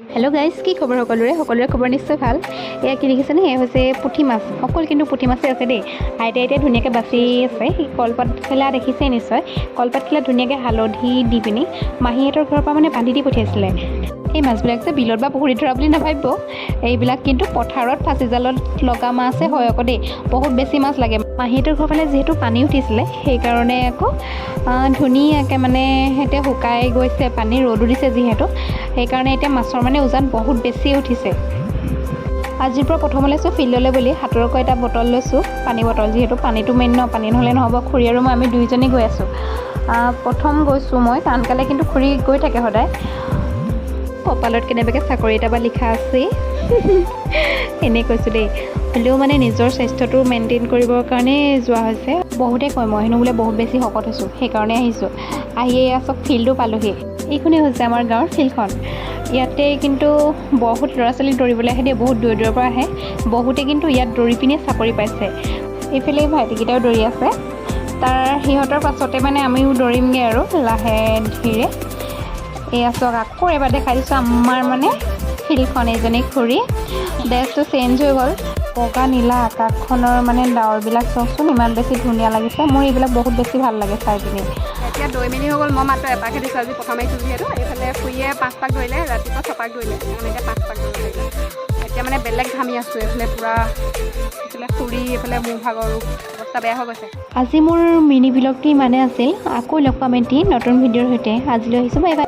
Hello guys की खबर সকলোৰে খবৰ নিশ্চয় ভাল। এয়া কি দেখিছেনে এয়া হৈছে পুঠি মাছ। অকল কিন্তু পুঠি মাছে আছে দেই। আইতাই ধুনীয়াকৈ বাছি আছে। কলপাত খেলা দেখিছে নিশ্চয়। কলপাত খেলা ধুনীয়াকৈ হালধি দি পিনি মাহীহঁতৰ ঘৰৰ পৰা মানে বান্ধি দি পঠিয়াইছিলে। এই মাছবিলাক যে বিলত বা পুখুৰীত ধৰা বুলি নাভাবিব। এইবিলাক কিন্তু পথাৰত ফাঁচি জালত লগা মাছে হয় আকৌ দেই। বহুত বেছি মাছ লাগে। মাহীহঁতৰ ঘৰৰ ফালে যিহেতু পানী উঠিছিলে সেইকাৰণে আকৌ ধুনীয়াকৈ মানে সিহঁতে শুকাই গৈছে, পানী ৰ'দো দিছে যিহেতু সেইকাৰণে এতিয়া মাছৰ মানে ওজন বহুত বেছি উঠিছে। আজিৰ পৰা প্ৰথম লৈছোঁ ফিল্ডলৈ বুলি হাতৰকৈ এটা বটল লৈছোঁ, পানী বটল, যিহেতু পানীটো মেইন ন, পানী নহ'লে নহ'ব। খুৰী আৰু আমি দুইজনী গৈ আছোঁ। প্ৰথম গৈছোঁ মই, টানকালে কিন্তু খুৰী গৈ থাকে সদায়। কপালত কেনেবাকৈ চাকৰি এটা বা লিখা আছেই এনেই কৈছোঁ দেই। হ'লেও মানে নিজৰ স্বাস্থ্যটো মেইনটেইন কৰিবৰ কাৰণে যোৱা হৈছে। বহুতে কয় মই হেনো বোলে বহুত বেছি শকত হৈছোঁ, সেইকাৰণে আহিছোঁ। আহিয়ে চব ফিল্ডো পালোহি। এইখনেই হৈছে আমাৰ গাঁৱৰ ফিল্ডখন। ইয়াতে কিন্তু বহুত ল'ৰা ছোৱালী দৌৰিবলৈ আহে দেই, বহুত দূৰৰ দূৰৰ পৰা আহে। বহুতে কিন্তু ইয়াত দৌৰি পিনে চাকৰি পাইছে। এইফালে ভাইটিকেইটাও দৌৰি আছে। সিহঁতৰ পাছতে মানে আমিও দৌৰিমগৈ আৰু লাহে ধীৰে। এয়া চাওক, আকৌ এবাৰ দেখাই দিছোঁ আমাৰ মানে ফিল্ডখন। এইজনী খুৰী ড্ৰেছটো চেঞ্জ হৈ গ'ল। বগা নীলা আকাশখনৰ মানে ডাৱৰবিলাক চাওকচোন, ইমান বেছি ধুনীয়া লাগিছে। মোৰ এইবিলাক বহুত বেছি ভাল লাগে চাই পিনি। এতিয়া দৈ মেলি হৈ গ'ল। মই মাত্ৰ এপাকহে দিছোঁ আজি, প্ৰথম আহিছোঁ যিহেতু। এইফালে খুৰীয়ে 5 পাক দৌৰিলে, ৰাতিপুৱা 6 পাক দৌৰিলে, আমি এতিয়া 5 পাক দৌৰিব লাগিব। এতিয়া মানে বেলেগ ঘামি আছোঁ। এইফালে পূৰা, এইফালে খুৰী, এইফালে মোৰ ভাগৰো অৱস্থা বেয়া হৈ গৈছে। আজি মোৰ মিনি ব্লগটো ইমানে আছিল। আকৌ লগ পাম এটি নতুন ভিডিঅ'ৰ সৈতে। আজিলৈ আহিছোঁ, বাই বাই।